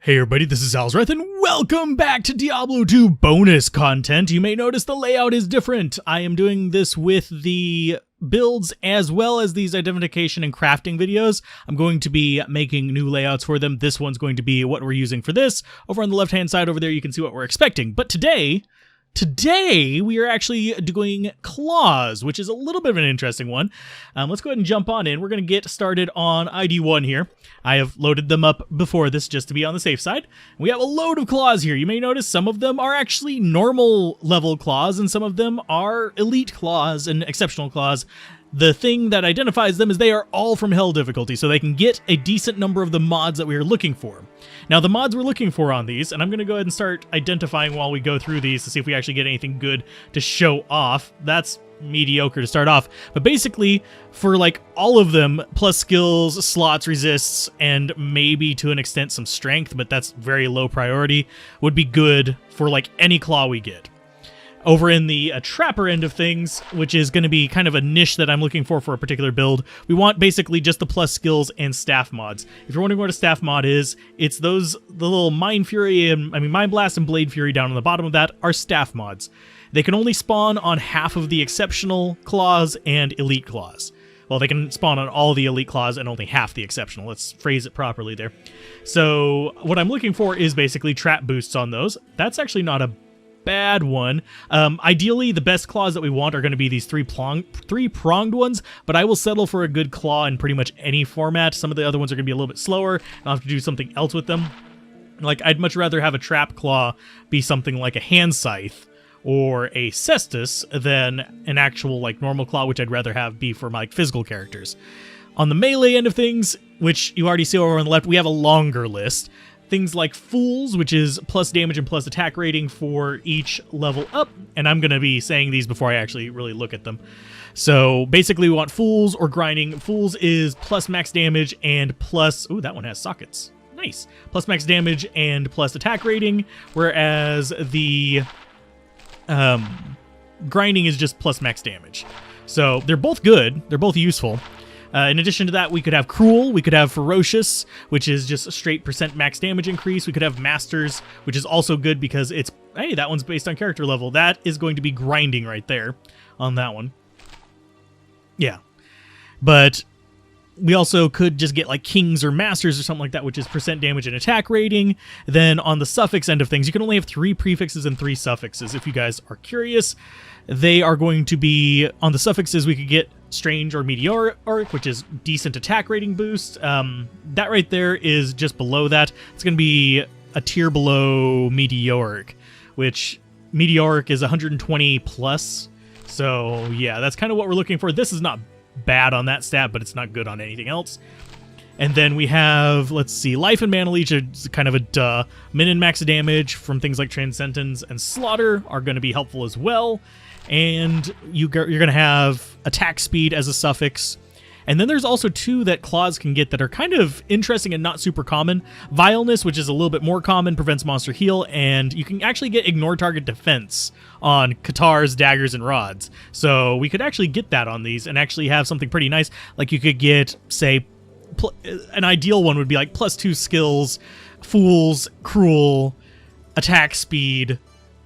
Hey everybody, this is Alzorath, and welcome back to Diablo 2 bonus content. You may notice the layout is different. I am doing this with the builds as well as these identification and crafting videos. I'm going to be making new layouts for them. This one's going to be what we're using for this. Over on the left-hand side over there, you can see what we're expecting. But today we are actually doing claws, which is a little bit of an interesting one. Let's go ahead and jump on in. We're going to get started on ID 1 here. I have loaded them up before this just to be on the safe side. We have a load of claws here. You may notice some of them are actually normal level claws and some of them are elite claws and exceptional claws. The thing that identifies them is they are all from Hell difficulty, so they can get a decent number of the mods that we are looking for. Now, the mods we're looking for on these, and I'm going to go ahead and start identifying while we go through these to see if we actually get anything good to show off. That's mediocre to start off. But basically, for like all of them, plus skills, slots, resists, and maybe to an extent some strength, but that's very low priority, would be good for like any claw we get. Over in the trapper end of things, which is going to be kind of a niche that I'm looking for a particular build, we want basically just the plus skills and staff mods. If you're wondering what a staff mod is, it's the little Mind Fury and Mind Blast and Blade Fury down on the bottom of that are staff mods. They can only spawn on half of the exceptional claws and elite claws. Well, they can spawn on all the elite claws and only half the exceptional. Let's phrase it properly there. So what I'm looking for is basically trap boosts on those. That's actually not a bad one. Ideally, the best claws that we want are going to be these three-pronged ones, but I will settle for a good claw in pretty much any format. Some of the other ones are going to be a little bit slower, and I'll have to do something else with them. Like, I'd much rather have a trap claw be something like a hand scythe or a cestus than an actual, like, normal claw, which I'd rather have be for my physical characters. On the melee end of things, which you already see over on the left, we have a longer list. Things like Fools, which is plus damage and plus attack rating for each level up. And I'm going to be saying these before I actually really look at them. So basically we want Fools or Grinding. Fools is plus max damage and plus... Ooh, that one has sockets. Nice. Plus max damage and plus attack rating. Whereas the Grinding is just plus max damage. So they're both good. They're both useful. In addition to that, we could have Cruel, we could have Ferocious, which is just a straight % max damage increase. We could have Masters, which is also good because it's, hey, that one's based on character level. That is going to be grinding right there on that one. Yeah. But we also could just get like Kings or Masters or something like that, which is % damage and attack rating. Then on the suffix end of things, you can only have 3 prefixes and 3 suffixes. If you guys are curious, they are going to be, on the suffixes, we could get Strange or Meteoric, which is decent attack rating boost. That right there is just below that. It's going to be a tier below Meteoric, which Meteoric is 120 plus. So yeah, that's kind of what we're looking for. This is not bad on that stat, but it's not good on anything else. And then we have, let's see, Life and Mana Leech is kind of a duh. Min and max damage from things like Transcendence and Slaughter are going to be helpful as well. And you're going to have attack speed as a suffix. And then there's also 2 that claws can get that are kind of interesting and not super common. Vileness, which is a little bit more common, prevents monster heal, and you can actually get ignore target defense on Katars, daggers, and rods. So we could actually get that on these and actually have something pretty nice. Like you could get, say, an ideal one would be like +2 skills, Fools, Cruel, attack speed,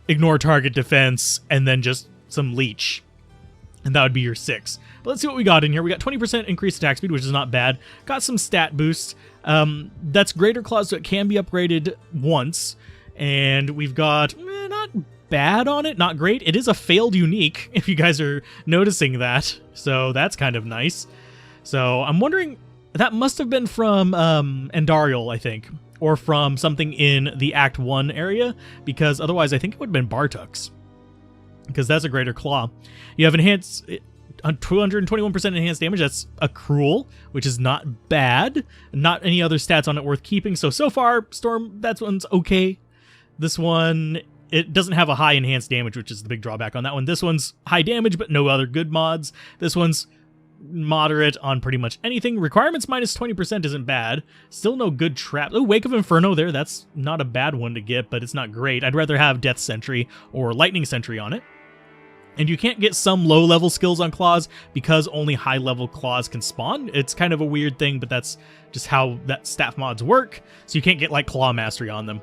ignore target defense, and then just some leech. And that would be your 6. But let's see what we got in here. We got 20% increased attack speed, which is not bad. Got some stat boosts. That's greater claws, so it can be upgraded once. And we've got not bad on it, not great. It is a failed unique, if you guys are noticing that. So that's kind of nice. So I'm wondering, that must have been from Andariel, I think. Or from something in the Act 1 area, because otherwise I think it would have been Bartuk's, because that's a greater claw. You have enhanced 221% enhanced damage. That's a Cruel, which is not bad. Not any other stats on it worth keeping. So far, Storm, that one's okay. This one, it doesn't have a high enhanced damage, which is the big drawback on that one. This one's high damage, but no other good mods. This one's moderate on pretty much anything. Requirements minus 20% isn't bad. Still no good trap. Oh, Wake of Inferno there. That's not a bad one to get, but it's not great. I'd rather have Death Sentry or Lightning Sentry on it. And you can't get some low-level skills on claws because only high-level claws can spawn. It's kind of a weird thing, but that's just how that staff mods work. So you can't get like claw mastery on them.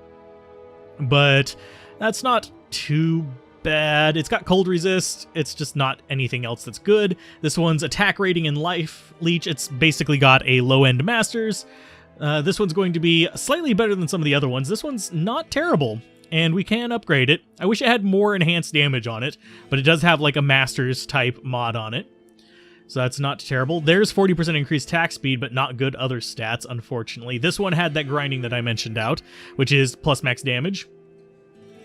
But that's not too bad. It's got cold resist. It's just not anything else that's good. This one's attack rating and life leech. It's basically got a low-end masters. This one's going to be slightly better than some of the other ones. This one's not terrible, and we can upgrade it. I wish it had more enhanced damage on it, but it does have like a masters type mod on it. So that's not terrible. There's 40% increased attack speed, but not good other stats, unfortunately. This one had that grinding that I mentioned out, which is plus max damage.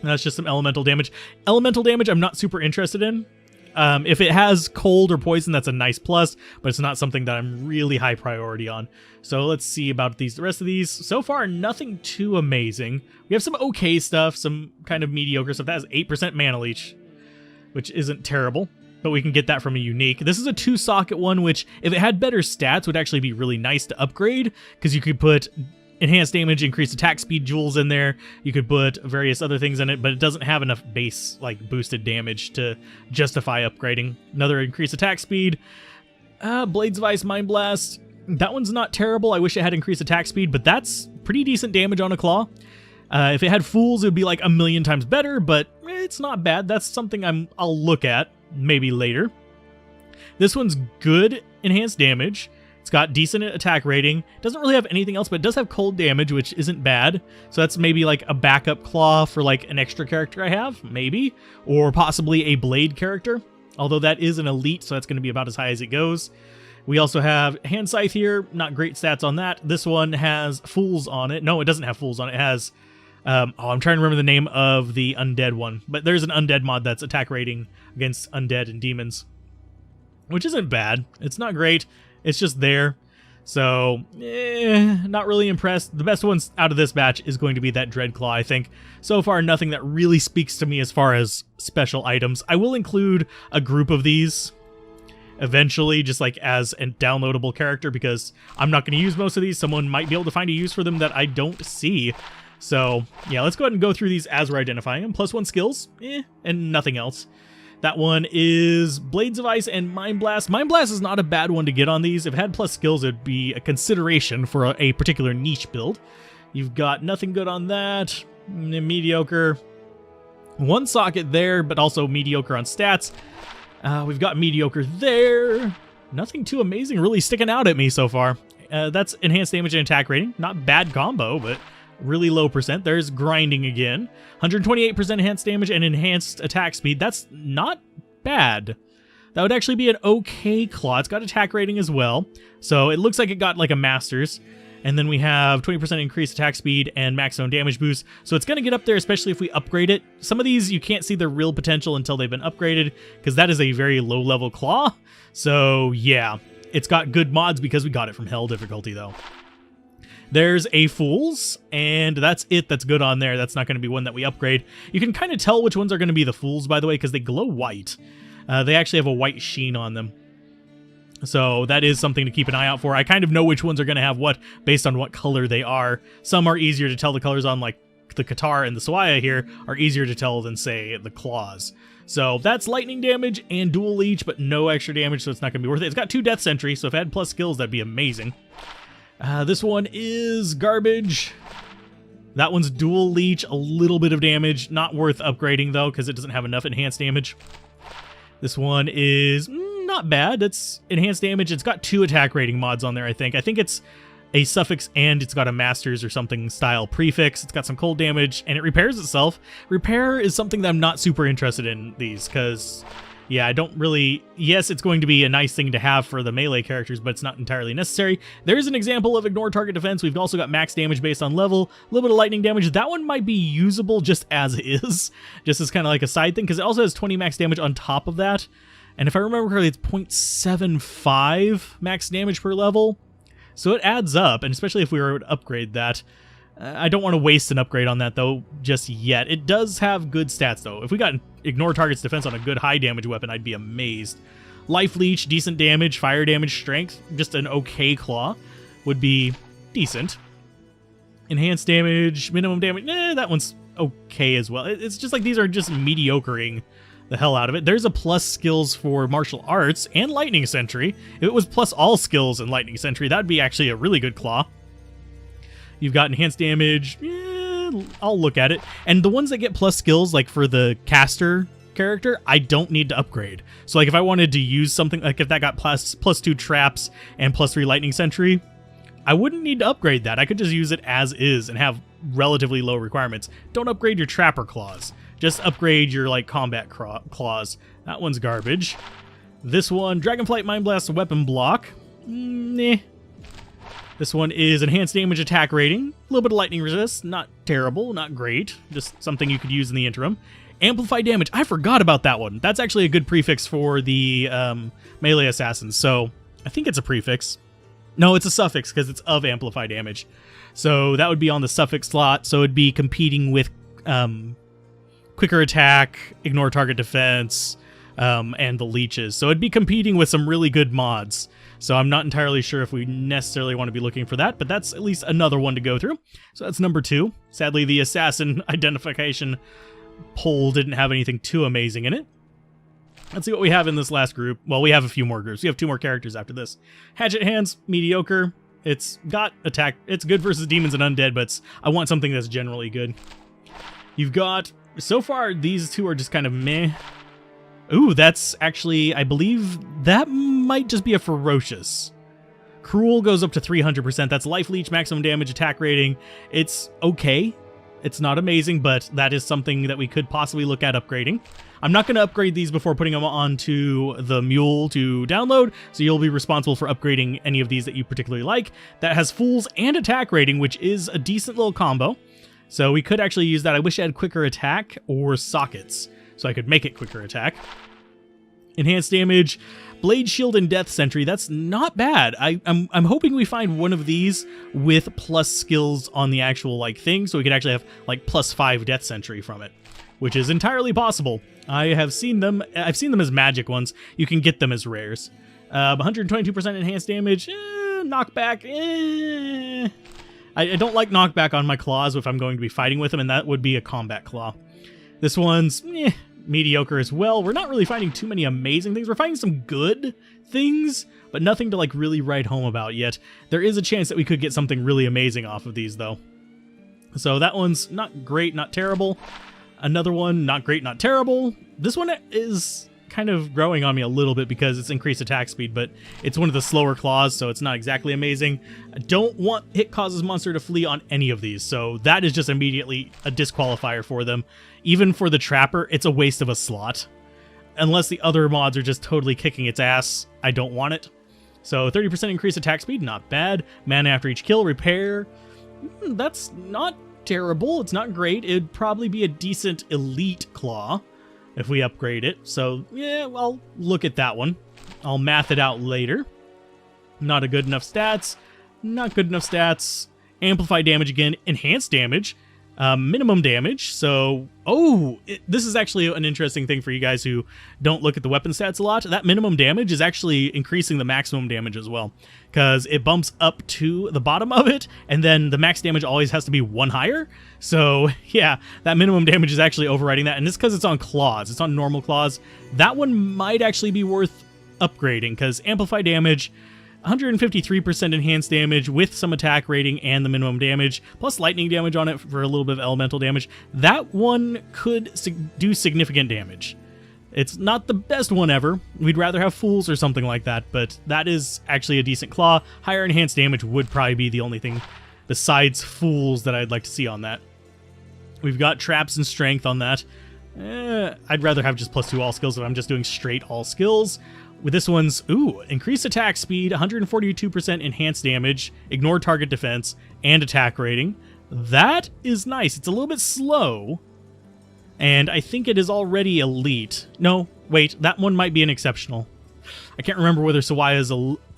That's just some elemental damage. Elemental damage I'm not super interested in. If it has cold or poison, that's a nice plus, but it's not something that I'm really high priority on. So let's see about the rest of these. So far, nothing too amazing. We have some okay stuff, some kind of mediocre stuff. That has 8% mana leech, which isn't terrible, but we can get that from a unique. This is a 2-socket one, which if it had better stats would actually be really nice to upgrade, because you could put enhanced damage, increased attack speed jewels in there. You could put various other things in it, but it doesn't have enough base, like, boosted damage to justify upgrading. Another increased attack speed. Blades of Ice, Mind Blast. That one's not terrible. I wish it had increased attack speed, but that's pretty decent damage on a claw. If it had Fools, it would be like a million times better, but it's not bad. That's something I'll look at maybe later. This one's good enhanced damage. It's got decent attack rating. Doesn't really have anything else, but it does have cold damage, which isn't bad. So that's maybe like a backup claw for like an extra character I have, maybe. Or possibly a blade character, although that is an elite, so that's going to be about as high as it goes. We also have Hand Scythe here. Not great stats on that. This one has Fools on it. No, it doesn't have Fools on it. It has... I'm trying to remember the name of the undead one. But there's an undead mod that's attack rating against undead and demons, which isn't bad. It's not great. It's just there. So, not really impressed. The best ones out of this batch is going to be that Dreadclaw, I think. So far, nothing that really speaks to me as far as special items. I will include a group of these eventually, just like as a downloadable character, because I'm not going to use most of these. Someone might be able to find a use for them that I don't see. So, yeah, let's go ahead and go through these as we're identifying them. +1 skills, and nothing else. That one is Blades of Ice and Mind Blast. Mind Blast is not a bad one to get on these. If it had plus skills, it would be a consideration for a particular niche build. You've got nothing good on that. Mediocre. 1 socket there, but also mediocre on stats. We've got mediocre there. Nothing too amazing really sticking out at me so far. That's enhanced damage and attack rating. Not bad combo, but really low percent. There's grinding again. 128% enhanced damage and enhanced attack speed. That's not bad. That would actually be an okay claw. It's got attack rating as well. So it looks like it got like a master's. And then we have 20% increased attack speed and maximum damage boost. So it's going to get up there, especially if we upgrade it. Some of these you can't see their real potential until they've been upgraded, because that is a very low level claw. So yeah, it's got good mods because we got it from Hell difficulty though. There's a Fools, and that's it. That's good on there. That's not going to be one that we upgrade. You can kind of tell which ones are going to be the Fools, by the way, because they glow white. They actually have a white sheen on them. So that is something to keep an eye out for. I kind of know which ones are going to have what based on what color they are. Some are easier to tell the colors on, like the Qatar and the Sawaya here are easier to tell than, say, the Claws. So that's lightning damage and dual leech, but no extra damage, so it's not going to be worth it. It's got 2 death sentry, so if it had plus skills, that'd be amazing. This one is garbage. That one's dual leech, a little bit of damage. Not worth upgrading, though, because it doesn't have enough enhanced damage. This one is not bad. It's enhanced damage. It's got 2 attack rating mods on there, I think. I think it's a suffix and it's got a masters or something style prefix. It's got some cold damage, and it repairs itself. Repair is something that I'm not super interested in these, because... yeah, I don't really... yes, it's going to be a nice thing to have for the melee characters, but it's not entirely necessary. There's an example of ignore target defense. We've also got max damage based on level, a little bit of lightning damage. That one might be usable just as is, just as kind of like a side thing, because it also has 20 max damage on top of that. And if I remember correctly, it's 0.75 max damage per level. So it adds up, and especially if we were to upgrade that. I don't want to waste an upgrade on that, though, just yet. It does have good stats, though. If we got ignore target's defense on a good high damage weapon, I'd be amazed. Life leech, decent damage, fire damage, strength, just an okay claw would be decent. Enhanced damage, minimum damage, that one's okay as well. It's just like these are just mediocring the hell out of it. There's a plus skills for martial arts and lightning sentry. If it was plus all skills and lightning sentry, that'd be actually a really good claw. You've got enhanced damage. I'll look at it. And the ones that get plus skills, like for the caster character, I don't need to upgrade. So like if I wanted to use something, like if that got plus 2 traps and plus 3 lightning sentry, I wouldn't need to upgrade that. I could just use it as is and have relatively low requirements. Don't upgrade your trapper claws. Just upgrade your like combat claws. That one's garbage. This one, Dragonflight Mind Blast weapon block. Nah. This one is enhanced damage attack rating. A little bit of lightning resist. Not terrible, not great. Just something you could use in the interim. Amplify damage. I forgot about that one. That's actually a good prefix for the melee assassins. So I think it's a prefix. No, it's a suffix because it's of amplify damage. So that would be on the suffix slot. So it'd be competing with quicker attack, ignore target defense, and the leeches. So it'd be competing with some really good mods. So I'm not entirely sure if we necessarily want to be looking for that, but that's at least another one to go through. So that's number 2. Sadly, the assassin identification poll didn't have anything too amazing in it. Let's see what we have in this last group. Well, we have a few more groups. We have 2 more characters after this. Hatchet Hands, mediocre. It's got attack. It's good versus demons and undead, but I want something that's generally good. You've got, so far, these 2 are just kind of meh. Ooh, that's actually, I believe that might just be a ferocious. Cruel goes up to 300%. That's life leech, maximum damage, attack rating. It's okay. It's not amazing, but that is something that we could possibly look at upgrading. I'm not going to upgrade these before putting them onto the mule to download, so you'll be responsible for upgrading any of these that you particularly like. That has fools and attack rating, which is a decent little combo. So we could actually use that. I wish I had quicker attack or sockets, so I could make it quicker attack. Enhanced damage, blade shield, and death sentry. That's not bad. I'm hoping we find one of these with plus skills on the actual like thing, so we could actually have like plus 5 death sentry from it, which is entirely possible. I have seen them. I've seen them as magic ones. You can get them as rares. 122% enhanced damage. Knockback. I don't like knockback on my claws if I'm going to be fighting with them, and that would be a combat claw. This one's mediocre as well. We're not really finding too many amazing things. We're finding some good things, but nothing to like really write home about yet. There is a chance that we could get something really amazing off of these though. So that one's not great, not terrible. Another one, not great, not terrible. This one is kind of growing on me a little bit because it's increased attack speed, but it's one of the slower claws, so it's not exactly amazing. I don't want hit causes monster to flee on any of these, so that is just immediately a disqualifier for them. Even for the trapper, it's a waste of a slot. Unless the other mods are just totally kicking its ass, I don't want it. So 30% increased attack speed, not bad. Mana after each kill, repair. That's not terrible. It's not great. It'd probably be a decent elite claw if we upgrade it. So yeah, I'll look at that one. I'll math it out later. Not a good enough stats. Not good enough stats. Amplify damage again. Enhanced damage. Minimum damage. So, this is actually an interesting thing for you guys who don't look at the weapon stats a lot. That minimum damage is actually increasing the maximum damage as well, because it bumps up to the bottom of it, and then the max damage always has to be 1 higher. So yeah, that minimum damage is actually overriding that, and it's because it's on claws. It's on normal claws. That one might actually be worth upgrading, because amplify damage, 153% enhanced damage with some attack rating and the minimum damage, plus lightning damage on it for a little bit of elemental damage. That one could do significant damage. It's not the best one ever. We'd rather have fools or something like that, but that is actually a decent claw. Higher enhanced damage would probably be the only thing besides fools that I'd like to see on that. We've got traps and strength on that. I'd rather have just +2 all skills if I'm just doing straight all skills. With this one's, increased attack speed, 142% enhanced damage, ignore target defense, and attack rating. That is nice. It's a little bit slow, and I think it is already elite. No, wait, that one might be an exceptional. I can't remember whether Sawaya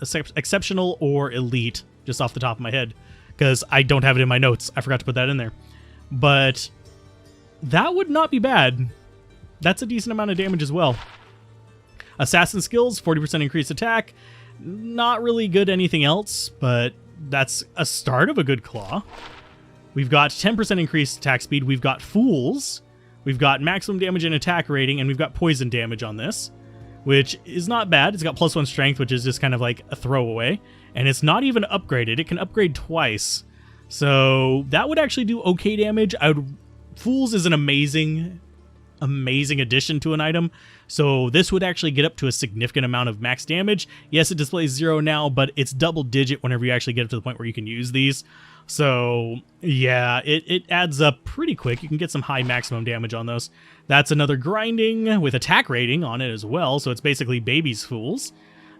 is exceptional or elite, just off the top of my head, because I don't have it in my notes. I forgot to put that in there. But that would not be bad. That's a decent amount of damage as well. Assassin skills, 40% increased attack. Not really good anything else, but that's a start of a good claw. We've got 10% increased attack speed. We've got fools. We've got maximum damage and attack rating, and we've got poison damage on this, which is not bad. It's got +1 strength, which is just kind of like a throwaway, and it's not even upgraded. It can upgrade twice, so that would actually do okay damage. Fools is an amazing addition to an item, so this would actually get up to a significant amount of max damage. Yes, it displays 0 now, but it's double digit whenever you actually get up to the point where you can use these. So yeah, it adds up pretty quick. You can get some high maximum damage on those. That's another grinding with attack rating on it as well, so it's basically baby's fools.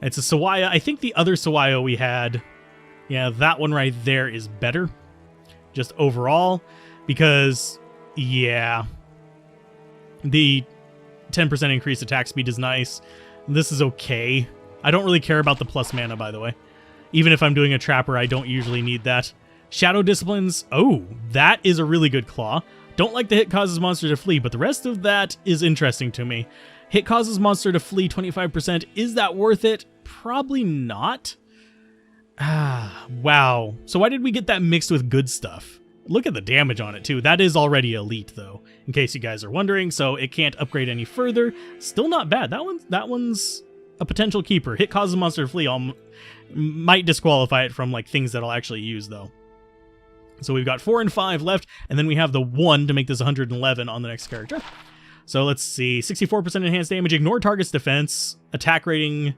It's a Sawaya. I think the other Sawaya we had, yeah, that one right there is better, just overall, because, yeah, the 10% increased attack speed is nice. This is okay. I don't really care about the plus mana, by the way. Even if I'm doing a trapper, I don't usually need that. Shadow Disciplines, oh, that is a really good claw. Don't like the hit causes monster to flee, but the rest of that is interesting to me. Hit causes monster to flee 25%. Is that worth it? Probably not. Ah, wow. So why did we get that mixed with good stuff? Look at the damage on it, too. That is already elite, though, in case you guys are wondering, so it can't upgrade any further. Still not bad. That one's a potential keeper. Hit causes monster to flee might disqualify it from like things that I'll actually use, though. So we've got 4 and 5 left, and then we have the 1 to make this 111 on the next character. So let's see. 64% enhanced damage. Ignore target's defense. Attack rating,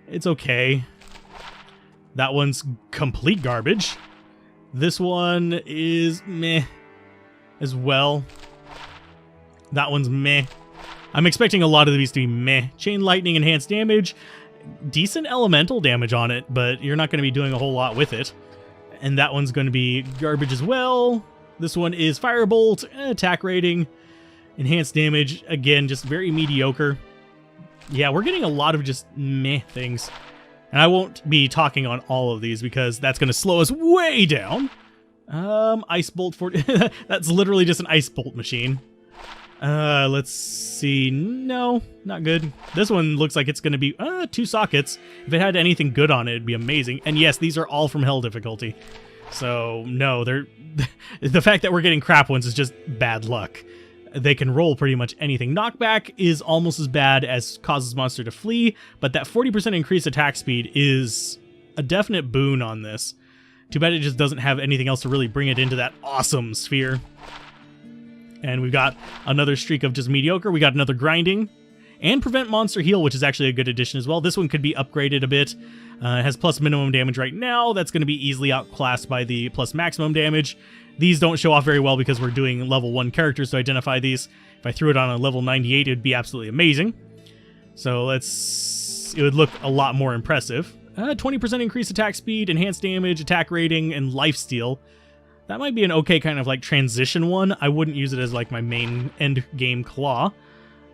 it's okay. That one's complete garbage. This one is meh as well. That one's meh. I'm expecting a lot of these to be meh. Chain lightning, enhanced damage. Decent elemental damage on it, but you're not going to be doing a whole lot with it. And that one's going to be garbage as well. This one is Firebolt, attack rating, enhanced damage. Again, just very mediocre. Yeah, we're getting a lot of just meh things. And I won't be talking on all of these because that's going to slow us way down. Ice Bolt 40. That's literally just an Ice Bolt machine. Let's see. No, not good. This one looks like it's going to be 2 sockets. If it had anything good on it, it'd be amazing. And yes, these are all from Hell difficulty. So no, they're the fact that we're getting crap ones is just bad luck. They can roll pretty much anything. Knockback is almost as bad as causes monster to flee, but that 40% increased attack speed is a definite boon on this. Too bad it just doesn't have anything else to really bring it into that awesome sphere. And we've got another streak of just mediocre. We got another grinding. And prevent monster heal, which is actually a good addition as well. This one could be upgraded a bit. It has plus minimum damage right now. That's going to be easily outclassed by the plus maximum damage. These don't show off very well because we're doing level 1 characters to identify these. If I threw it on a level 98, it would be absolutely amazing. So it would look a lot more impressive. 20% increased attack speed, enhanced damage, attack rating, and lifesteal. That might be an okay kind of like transition one. I wouldn't use it as like my main end game claw.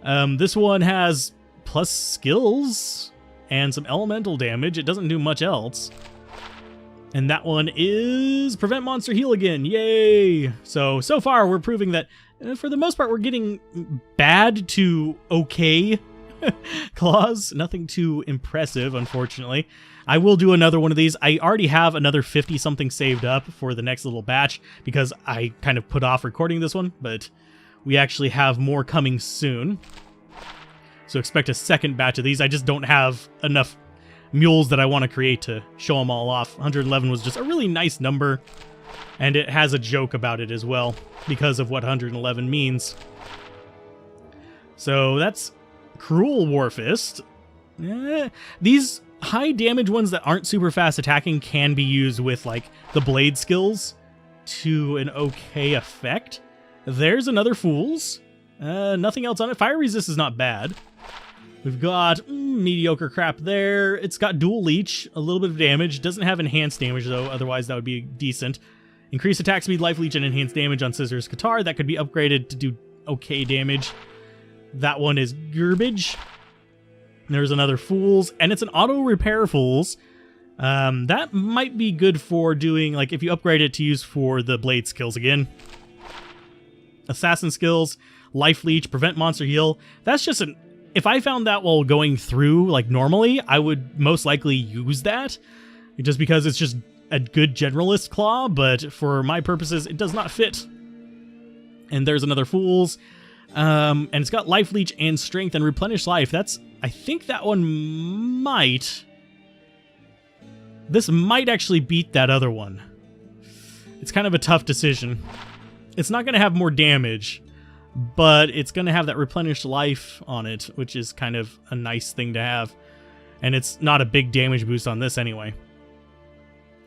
This one has plus skills and some elemental damage. It doesn't do much else. And that one is prevent monster heal again. Yay! So far we're proving that for the most part we're getting bad to okay claws. Nothing too impressive, unfortunately. I will do another one of these. I already have another 50 something saved up for the next little batch because I kind of put off recording this one, but we actually have more coming soon. So expect a second batch of these. I just don't have enough mules that I want to create to show them all off. 111 was just a really nice number, and it has a joke about it as well because of what 111 means. So that's Cruel Warfist. These high damage ones that aren't super fast attacking can be used with like the blade skills to an okay effect. There's another Fools. Nothing else on it. Fire resist is not bad. We've got mediocre crap there. It's got dual leech, a little bit of damage. Doesn't have enhanced damage though, otherwise that would be decent. Increased attack speed, life leech, and enhanced damage on Scissors Katar. That could be upgraded to do okay damage. That one is garbage. There's another Fools, and it's an auto repair Fools. That might be good for doing, like, if you upgrade it to use for the blade skills again. Assassin skills, life leech, prevent monster heal. That's just an... If I found that while going through, like, normally, I would most likely use that. Just because it's just a good generalist claw, but for my purposes, it does not fit. And there's another Fools. And it's got life leech and strength and replenish life. I think that one might... This might actually beat that other one. It's kind of a tough decision. It's not going to have more damage, but it's going to have that replenished life on it, which is kind of a nice thing to have. And it's not a big damage boost on this anyway.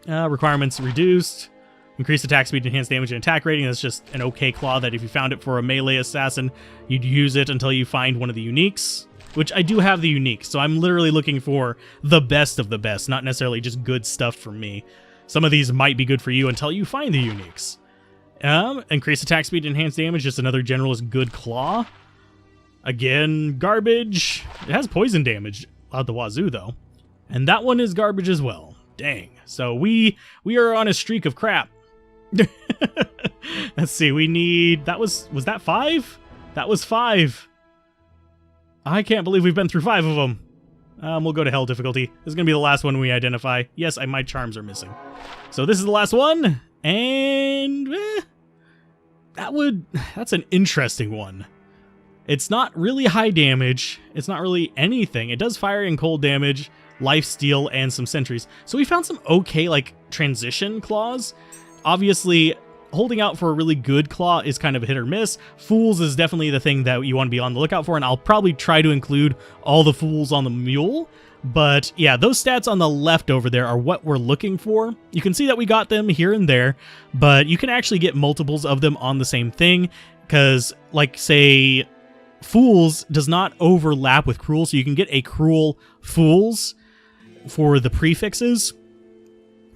Requirements reduced. Increased attack speed, enhanced damage, and attack rating. That's just an okay claw that if you found it for a melee assassin, you'd use it until you find one of the uniques. Which I do have the unique, so I'm literally looking for the best of the best, not necessarily just good stuff for me. Some of these might be good for you until you find the uniques. Increased attack speed, enhanced damage, just another generalist good claw. Again, garbage. It has poison damage out the wazoo, though. And that one is garbage as well. Dang. So we are on a streak of crap. Let's see, we need... Was that 5? That was 5. I can't believe we've been through 5 of them. We'll go to hell difficulty. This is going to be the last one we identify. Yes, my charms are missing. So this is the last one. And... that's an interesting one. It's not really high damage. It's not really anything. It does fire and cold damage, life steal, and some sentries. So we found some okay, like, transition claws. Obviously... holding out for a really good claw is kind of a hit or miss. Fools is definitely the thing that you want to be on the lookout for, and I'll probably try to include all the fools on the mule. But yeah, those stats on the left over there are what we're looking for. You can see that we got them here and there, but you can actually get multiples of them on the same thing, because, like, say, Fools does not overlap with Cruel, so you can get a Cruel Fools for the prefixes,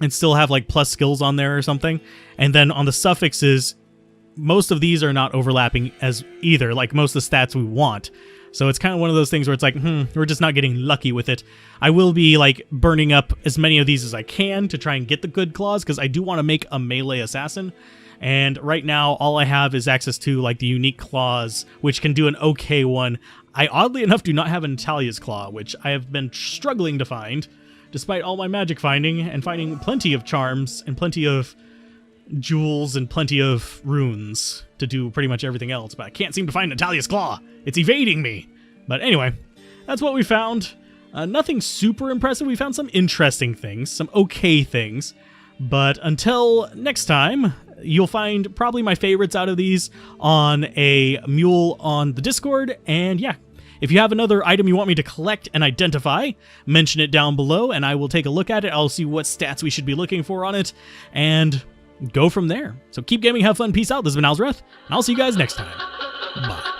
and still have like plus skills on there or something. And then on the suffixes, most of these are not overlapping as either, like most of the stats we want. So it's kind of one of those things where it's like, we're just not getting lucky with it. I will be like burning up as many of these as I can to try and get the good claws, because I do want to make a melee assassin. And right now, all I have is access to like the unique claws, which can do an okay one. I oddly enough do not have an Natalia's claw, which I have been struggling to find. Despite all my magic finding, and finding plenty of charms, and plenty of jewels, and plenty of runes to do pretty much everything else, but I can't seem to find Natalia's Claw. It's evading me. But anyway, that's what we found. Nothing super impressive. We found some interesting things, some okay things. But until next time, you'll find probably my favorites out of these on a mule on the Discord, and yeah. If you have another item you want me to collect and identify, mention it down below, and I will take a look at it. I'll see what stats we should be looking for on it, and go from there. So keep gaming, have fun, peace out. This has been Alzorath, and I'll see you guys next time. Bye.